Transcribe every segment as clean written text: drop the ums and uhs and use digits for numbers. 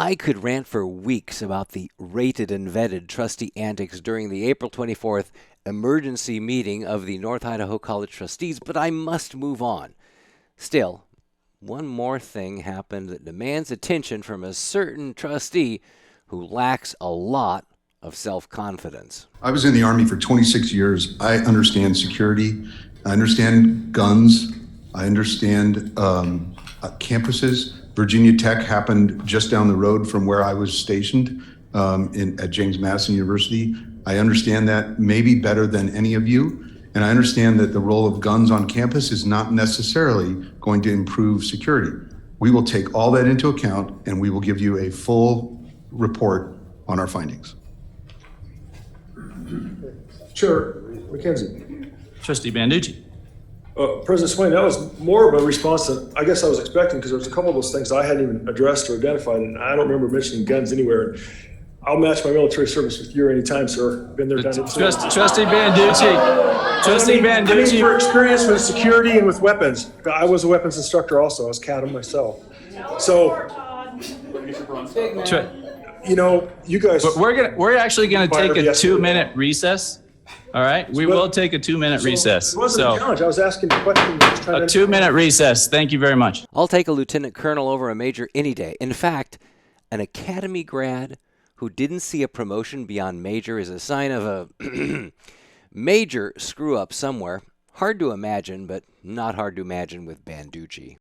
I could rant for weeks about the rated and vetted trustee antics during the April 24th emergency meeting of the North Idaho College Trustees, but I must move on. Still, one more thing happened that demands attention from a certain trustee who lacks a lot of self-confidence. I was in the Army for 26 years. I understand security. I understand guns. I understand campuses. Virginia Tech happened just down the road from where I was stationed at James Madison University. I understand that maybe better than any of you. And I understand that the role of guns on campus is not necessarily going to improve security. We will take all that into account and we will give you a full report on our findings. Chair McKenzie. Trustee Banducci. President Swain, that was more of a response than I guess I was expecting, because there's a couple of those things I hadn't even addressed or identified, and I don't remember mentioning guns anywhere. I'll match my military service with you anytime, sir. Been there, done it. Trustee Banducci. Trustee Banducci. I mean, for experience with security and with weapons. I was a weapons instructor also. I was CADM myself. So, you know, you guys. We're actually gonna take a 2-minute recess. All right, we will take a 2-minute recess. It wasn't a challenge. I was asking questions. A 2-minute recess. Thank you very much. I'll take a lieutenant colonel over a major any day. In fact, an academy grad who didn't see a promotion beyond major is a sign of a major screw-up somewhere. Hard to imagine, but not hard to imagine with Banducci.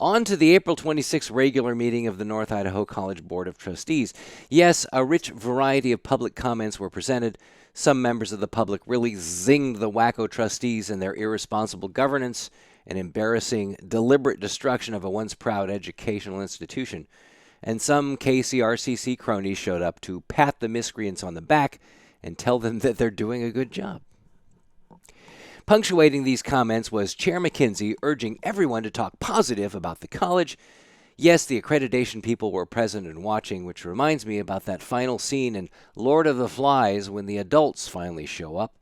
On to the April 26th regular meeting of the North Idaho College Board of Trustees. Yes, a rich variety of public comments were presented. Some members of the public really zinged the wacko trustees and their irresponsible governance and embarrassing, deliberate destruction of a once proud educational institution. And some KCRCC cronies showed up to pat the miscreants on the back and tell them that they're doing a good job. Punctuating these comments was Chair McKenzie urging everyone to talk positive about the college. Yes, the accreditation people were present and watching, which reminds me about that final scene in Lord of the Flies when the adults finally show up.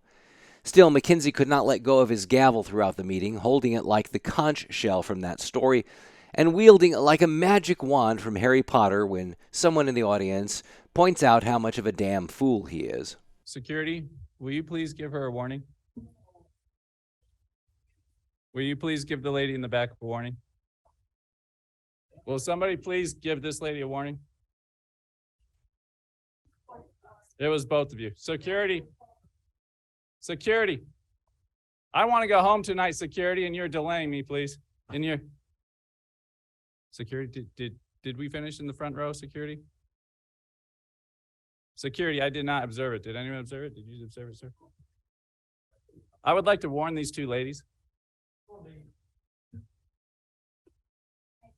Still, McKenzie could not let go of his gavel throughout the meeting, holding it like the conch shell from that story and wielding it like a magic wand from Harry Potter when someone in the audience points out how much of a damn fool he is. Security, will you please give her a warning? Will you please give the lady in the back a warning? Will somebody please give this lady a warning? It was both of you. Security. Security. I want to go home tonight, security, and you're delaying me, please. And you're... Security, did we finish in the front row, security? Security, I did not observe it. Did anyone observe it? Did you observe it, sir? I would like to warn these two ladies.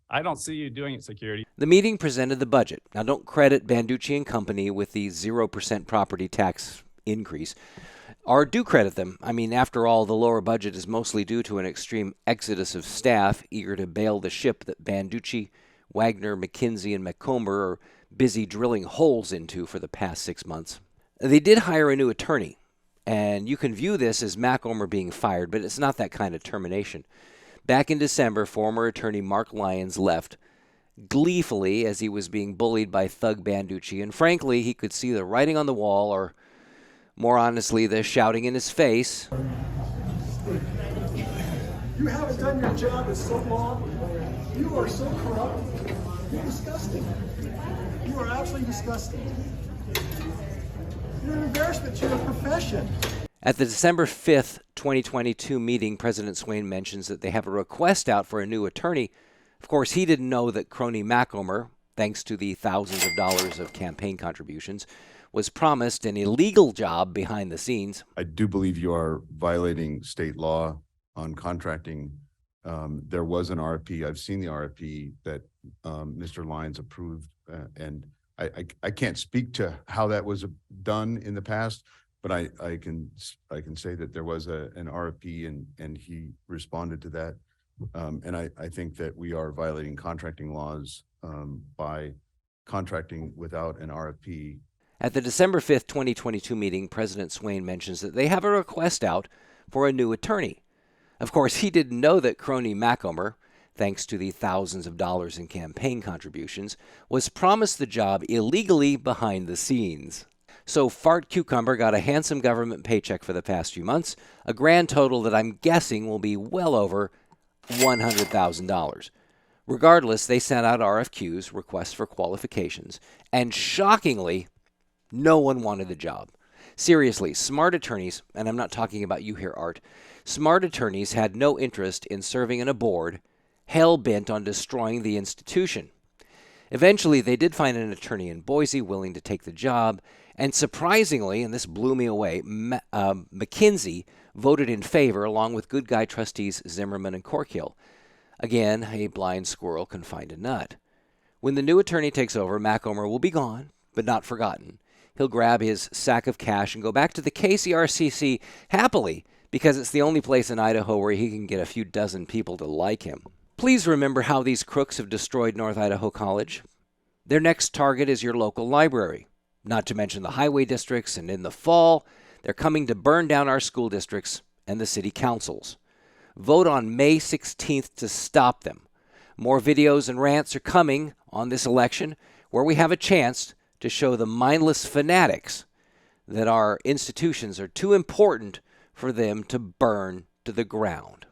I don't see you doing it, security. The meeting presented the budget. Now, don't credit Banducci and company with the 0% property tax increase, or do credit them. I mean, after all, the lower budget is mostly due to an extreme exodus of staff eager to bail the ship that Banducci, Wagner, McKenzie, and Macomber are busy drilling holes into for the past 6 months. They did hire a new attorney, and you can view this as Macomber being fired, but it's not that kind of termination. Back in December, former attorney Mark Lyons left gleefully as he was being bullied by thug Banducci, and frankly, he could see the writing on the wall, or more honestly, the shouting in his face. You haven't done your job in so long. You are so corrupt. You're disgusting. You are absolutely disgusting. You're an embarrassment to your profession. At the December 5th, 2022 meeting, President Swain mentions that they have a request out for a new attorney. Of course, he didn't know that crony Macomber, thanks to the thousands of dollars of campaign contributions, was promised an illegal job behind the scenes. I do believe you are violating state law on contracting. There was an RFP. I've seen the RFP that Mr. Lyons approved, and I can't speak to how that was done in the past, but I can say that there was an RFP and he responded to that. And I think that we are violating contracting laws by contracting without an RFP. At the December 5th, 2022 meeting, President Swain mentions that they have a request out for a new attorney. Of course, he didn't know that crony Macomber, thanks to the thousands of dollars in campaign contributions, was promised the job illegally behind the scenes. So Fart Cucumber got a handsome government paycheck for the past few months, a grand total that I'm guessing will be well over $100,000. Regardless, they sent out RFQs, requests for qualifications, and shockingly, no one wanted the job. Seriously, smart attorneys, and I'm not talking about you here, Art, smart attorneys had no interest in serving on a board hell-bent on destroying the institution. Eventually, they did find an attorney in Boise willing to take the job, and surprisingly, and this blew me away, McKinsey voted in favor along with good guy trustees Zimmerman and Corkill. Again, a blind squirrel can find a nut. When the new attorney takes over, Macomber will be gone, but not forgotten. He'll grab his sack of cash and go back to the KCRCC happily because it's the only place in Idaho where he can get a few dozen people to like him. Please remember how these crooks have destroyed North Idaho College. Their next target is your local library, not to mention the highway districts, and in the fall, they're coming to burn down our school districts and the city councils. Vote on May 16th to stop them. More videos and rants are coming on this election where we have a chance to show the mindless fanatics that our institutions are too important for them to burn to the ground.